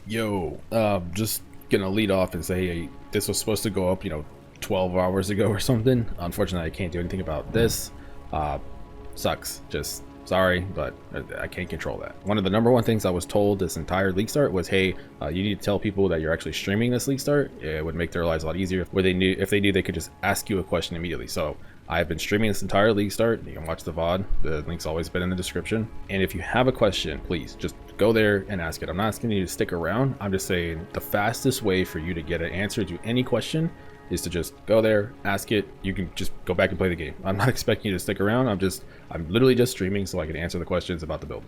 Yo, just gonna lead off and say, hey, this was supposed to go up, 12 hours ago or something. Unfortunately, I can't do anything about this. Uh, Sucks. Just sorry, but I can't control that. One of the number one things I was told this entire league start was, hey, you need to tell people that you're actually streaming this league start. It would make their lives a lot easier. Where they knew, if they knew, they could just ask you a question immediately. So I've been streaming this entire league start. You can watch the VOD. The link's always been in the description. And if you have a question, please just go there and ask it. I'm not asking you to stick around. I'm just saying the fastest way for you to get an answer to any question is to just go there, ask it. You can just go back and play the game. I'm not expecting you to stick around. I'm literally just streaming so I can answer the questions about the build.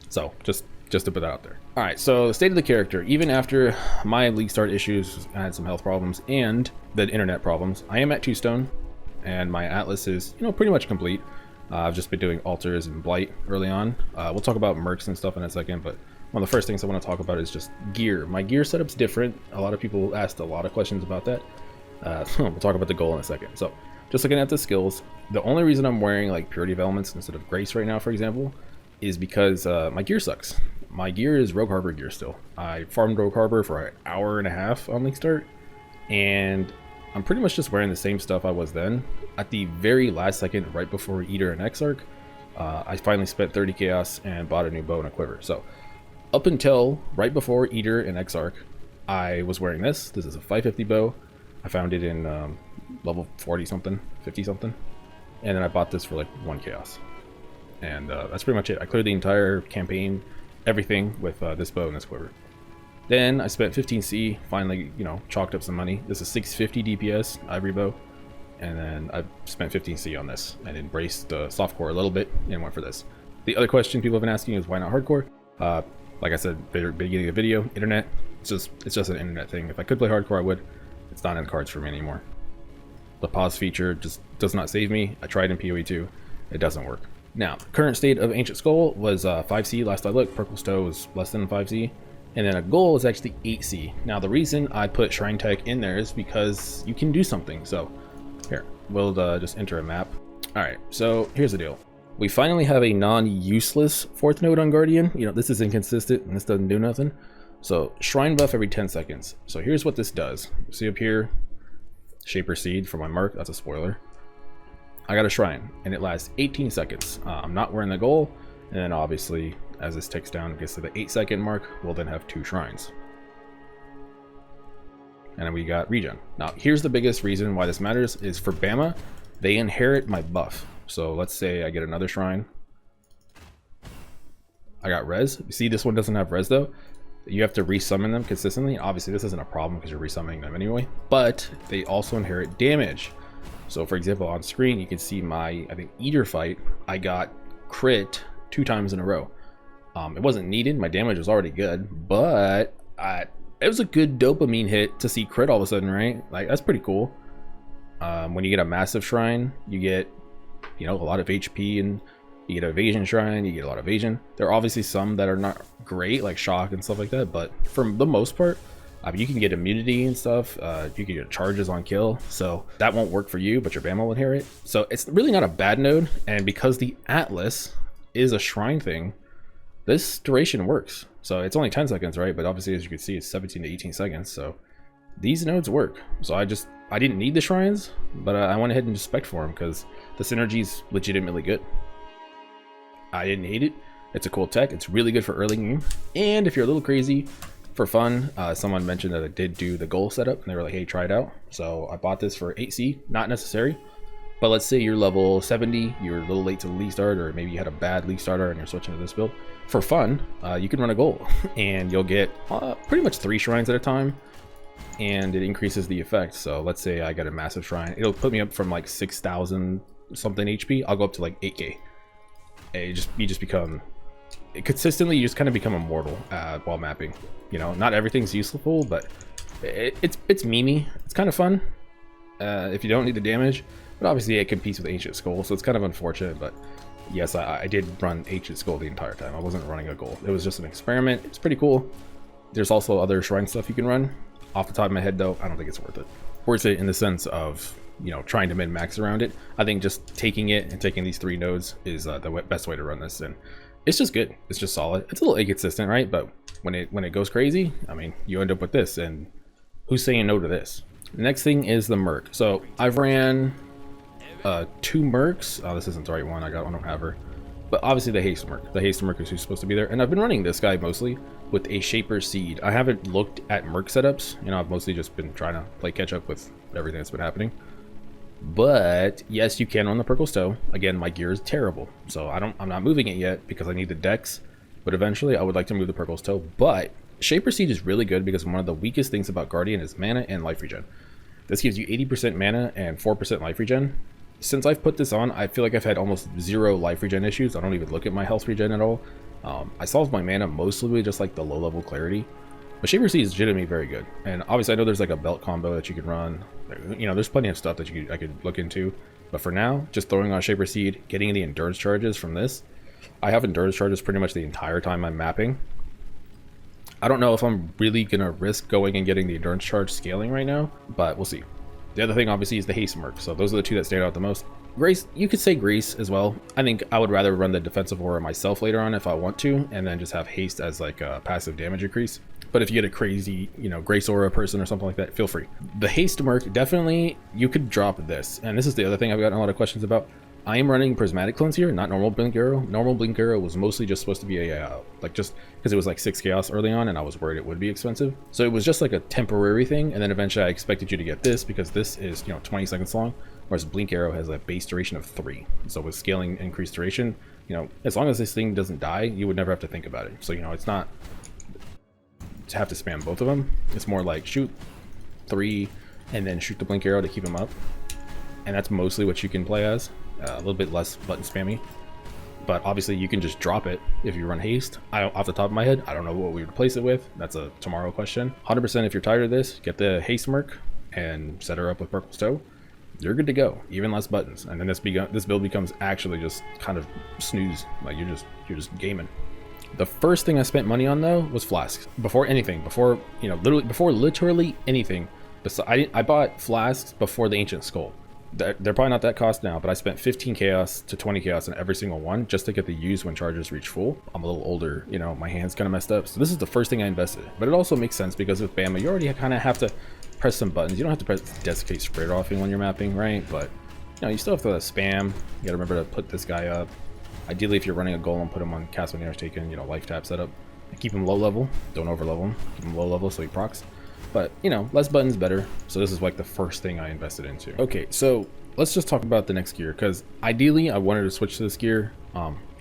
So just to put that out there. All right, so the state of the character. Even after my league start issues, I had some health problems and the internet problems. I am at 2 stone, and my atlas is pretty much complete. I've just been doing altars and blight early on. We'll talk about mercs and stuff in a second, but one of the first things I want to talk about is just gear. My gear setup's different. A lot of people asked a lot of questions about that. We'll talk about the goal in a second. So just looking at the skills, the only reason I'm wearing like purity of elements instead of grace right now, for example, is because my gear sucks. My gear is Rogue Harbor gear still. I farmed Rogue Harbor for an hour and a half on league start, and I'm pretty much just wearing the same stuff I was then. At the very last second, right before Eater and Exarch, I finally spent 30 chaos and bought a new bow and a quiver. So up until right before Eater and Exarch, I was wearing this. This is a 550 bow. I found it in level 40 something, 50 something, and then I bought this for like 1 chaos, and that's pretty much it. I cleared the entire campaign, everything with this bow and this quiver. Then I spent 15C, finally chalked up some money. This is 650 DPS ivory bow, and then I spent 15C on this and embraced the softcore a little bit and went for this. The other question people have been asking is why not hardcore? Like I said beginning of the video, internet. It's just an internet thing. If I could play hardcore, I would. It's not in the cards for me anymore. The pause feature just does not save me. I tried in PoE 2, it doesn't work. Now, current state of Ancient Skull was 5C last I looked. Purple's Toe was less than 5C, and then a goal is actually 8C. Now, the reason I put Shrine Tech in there is because you can do something. So here, we'll just enter a map. All right, so here's the deal. We finally have a non-useless 4th node on Guardian. This is inconsistent and this doesn't do nothing. So shrine buff every 10 seconds. So here's what this does. See up here, Shaper Seed for my mark. That's a spoiler. I got a shrine and it lasts 18 seconds. I'm not wearing the goal. And then obviously as this ticks down, it gets to the 8-second mark, we'll then have 2 shrines. And then we got regen. Now here's the biggest reason why this matters is for BAMA, they inherit my buff. So let's say I get another shrine. I got res. You see this one doesn't have res though. You have to resummon them consistently. Obviously this isn't a problem because you're resummoning them anyway, but they also inherit damage. So for example, on screen you can see my, I think, Eater fight. I got crit 2 times in a row. It wasn't needed, my damage was already good, but it was a good dopamine hit to see crit all of a sudden, right? Like, that's pretty cool. When you get a massive shrine, you get a lot of HP, and you get an evasion shrine, you get a lot of evasion. There are obviously some that are not great, like shock and stuff like that, but for the most part, you can get immunity and stuff. You can get charges on kill, so that won't work for you, but your BAMA will inherit. So it's really not a bad node, and because the Atlas is a shrine thing, this duration works. So it's only 10 seconds, right? But obviously, as you can see, it's 17 to 18 seconds. So these nodes work. So I didn't need the shrines, but I went ahead and just spec'd for them because the synergy is legitimately good. I didn't hate it. It's a cool tech. It's really good for early game. And if you're a little crazy for fun, someone mentioned that I did do the goal setup and they were like, hey, try it out. So I bought this for 8C, not necessary. But let's say you're level 70, you're a little late to the league start, or maybe you had a bad league starter and you're switching to this build. For fun, you can run a goal and you'll get pretty much 3 shrines at a time, and it increases the effect. So let's say I got a massive shrine. It'll put me up from like 6,000 something HP. I'll go up to like 8K. You just become consistently, you just kind of become immortal while mapping. Not everything's useful, but it's memey. It's kind of fun if you don't need the damage, but obviously it competes with Ancient Skull, so it's kind of unfortunate. But yes, I did run Ancient Skull the entire time. I wasn't running a goal. It was just an experiment. It's pretty cool. There's also other shrine stuff you can run. Off the top of my head though, I don't think it's worth it. Worth it in the sense of trying to min max around it. I think just taking it and taking these 3 nodes is the best way to run this. And It's just good. It's just solid. It's a little inconsistent, right? But when it goes crazy, I mean, you end up with this, and who's saying no to this? The next thing is the Merc. So I've ran 2 Mercs. Oh, this isn't the right one. I don't have her. But obviously the Haste Merc. The Haste Merc is who's supposed to be there. And I've been running this guy mostly with a Shaper Seed. I haven't looked at Merc setups. You know, I've mostly just been trying to play catch up with everything that's been happening. But yes, you can on the Purkle's Toe. Again, my gear is terrible, so I'm not moving it yet because I need the dex. But eventually, I would like to move the Purkle's Toe. But Shaper Seed is really good because one of the weakest things about Guardian is mana and life regen. This gives you 80% mana and 4% life regen. Since I've put this on, I feel like I've had almost 0 life regen issues. I don't even look at my health regen at all. I solved my mana mostly with just like the low level clarity. But Shaper Seed is legitimately very good. And obviously I know there's like a belt combo that you can run. You know, there's plenty of stuff that I could look into. But for now, just throwing on Shaper Seed, getting the endurance charges from this. I have endurance charges pretty much the entire time I'm mapping. I don't know if I'm really going to risk going and getting the endurance charge scaling right now, but we'll see. The other thing obviously is the Haste Merc. So those are the 2 that stand out the most. Grace, you could say Grease as well. I think I would rather run the defensive aura myself later on if I want to, and then just have Haste as like a passive damage increase. But if you get a crazy, you know, Grace Aura person or something like that, feel free. The Haste Merc, definitely, you could drop this. And this is the other thing I've gotten a lot of questions about. I am running Prismatic Cleanse here, not normal Blink Arrow. Normal Blink Arrow was mostly just supposed to be a, like just because it was like 6 chaos early on and I was worried it would be expensive. So it was just like a temporary thing. And then eventually I expected you to get this because this is, you know, 20 seconds long. Whereas Blink Arrow has a base duration of 3. So with scaling increased duration, you know, as long as this thing doesn't die, you would never have to think about it. So, you know, it's not to have to spam both of them. It's more like shoot 3 and then shoot the Blink Arrow to keep them up. And that's mostly what you can play as. A little bit less button spammy. But obviously you can just drop it if you run Haste. Off the top of my head, I don't know what we replace it with. That's a tomorrow question. 100% if you're tired of this, get the Haste Merc and set her up with Purkle's Toe. You're good to go. Even less buttons. And then this build becomes actually just kind of snooze. Like you're just gaming. The first thing I spent money on though was flasks. Before anything, before, you know, literally anything. I bought flasks before the Ancient Skull. They're probably not that cost now, but I spent 15 chaos to 20 chaos on every single one just to get the use when charges reach full. I'm a little older, you know, my hand's kind of messed up. So this is the first thing I invested. But it also makes sense because with BAMA, you already kind of have to press some buttons. You don't have to press Desiccate Spread Offing when you're mapping, right? But, you know, you still have to spam. You gotta remember to put this guy up. Ideally, if you're running a golem, put him on cast when taken, you know, life tap setup. Keep him low level. Don't over level him. Keep him low level so he procs. But, you know, less buttons better. So this is like the first thing I invested into. Okay, so let's just talk about the next gear, because ideally I wanted to switch to this gear.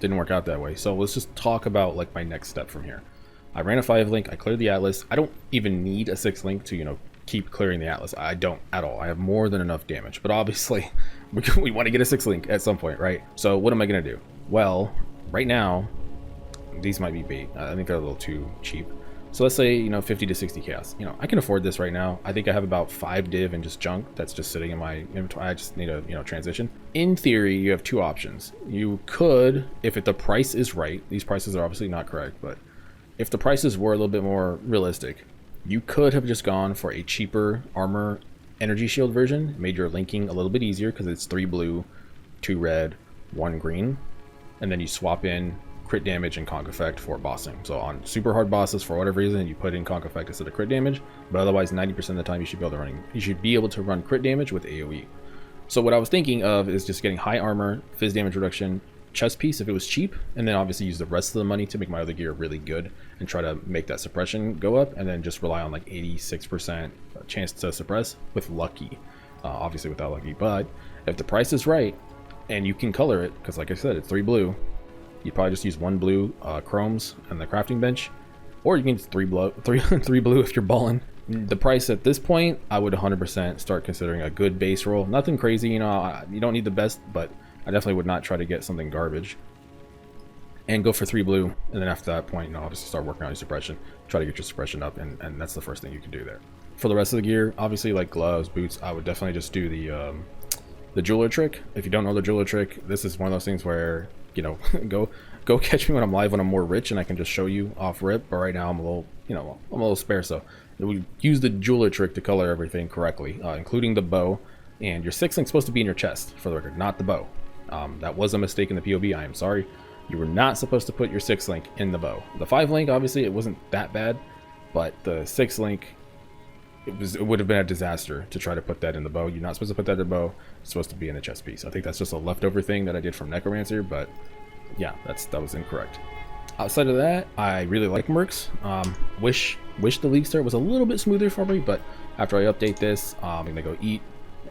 Didn't work out that way. So let's just talk about like my next step from here. I ran a 5 link. I cleared the Atlas. I don't even need a 6 link to, you know, keep clearing the Atlas. I don't at all. I have more than enough damage. But obviously, we want to get a 6 link at some point, right? So what am I going to do? Well, right now, these might be bait. I think they're a little too cheap. So let's say, you know, 50 to 60 chaos. You know, I can afford this right now. I think I have about 5 div and just junk that's just sitting in my inventory. I just need a, you know, transition. In theory, you have 2 options. You could, if the price is right, these prices are obviously not correct, but if the prices were a little bit more realistic, you could have just gone for a cheaper armor energy shield version, made your linking a little bit easier because it's 3 blue, 2 red, 1 green, and then you swap in crit damage and conk effect for bossing. So on super hard bosses, for whatever reason, you put in conk effect instead of crit damage, but otherwise 90% of the time you should be able to run crit damage with AoE. So what I was thinking of is just getting high armor, fizz damage reduction, chest piece if it was cheap, and then obviously use the rest of the money to make my other gear really good and try to make that suppression go up, and then just rely on like 86% chance to suppress with lucky. Obviously without lucky, but if the price is right and you can color it, because like I said, it's 3 blue, you probably just use 1 blue chromes and the crafting bench, or you can use 3 blue if you're balling. The price at this point, I would 100% start considering a good base roll. Nothing crazy, you know, you don't need the best, but I definitely would not try to get something garbage. And go for 3 blue, and then after that point, you know, obviously start working on your suppression. Try to get your suppression up, and that's the first thing you can do there. For the rest of the gear, obviously like gloves, boots, I would definitely just do the jeweler trick. If you don't know the jeweler trick, this is one of those things where, you know, go catch me when I'm live when I'm more rich and I can just show you off rip. But right now I'm a little, you know, I'm a little spare, so we use the jeweler trick to color everything correctly, including the bow. And your 6 link's supposed to be in your chest, for the record, not the bow. That was a mistake in the POV. I am sorry. You were not supposed to put your 6 link in the bow. The 5 link, obviously, it wasn't that bad, but the 6 link, it would have been a disaster to try to put that in the bow. You're not supposed to put that in the bow. It's supposed to be in the chest piece. I think that's just a leftover thing that I did from Necromancer, but yeah, that was incorrect. Outside of that, I really like Mercs. Wish the league start was a little bit smoother for me, but after I update this, I'm gonna go eat,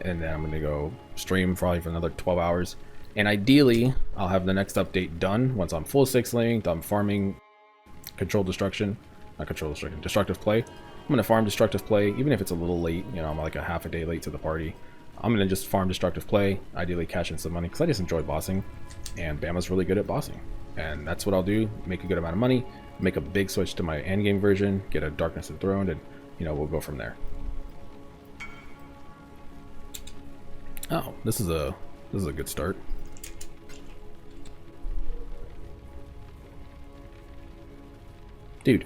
and then I'm gonna go stream probably for another 12 hours. And ideally, I'll have the next update done once I'm full 6 linked. I'm farming destructive play. I'm gonna farm destructive play, even if it's a little late. You know, I'm like a half a day late to the party. I'm gonna just farm destructive play, ideally cash in some money, because I just enjoy bossing, and Bama's really good at bossing, and that's what I'll do. Make a good amount of money, make a big switch to my endgame version, get a Darkness Enthroned, and you know, we'll go from there. Oh, this is a good start. Dude.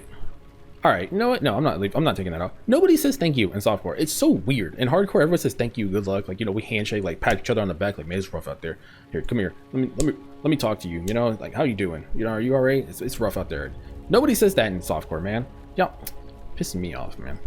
Alright, you know what? No, I'm not taking that off. Nobody says thank you in softcore. It's so weird. In hardcore, everyone says thank you, good luck. Like, you know, we handshake, like pat each other on the back, like, man, it's rough out there. Here, come here. Let me talk to you. You know, like, how you doing? You know, are you alright? It's rough out there. Nobody says that in softcore, man. Y'all pissing me off, man.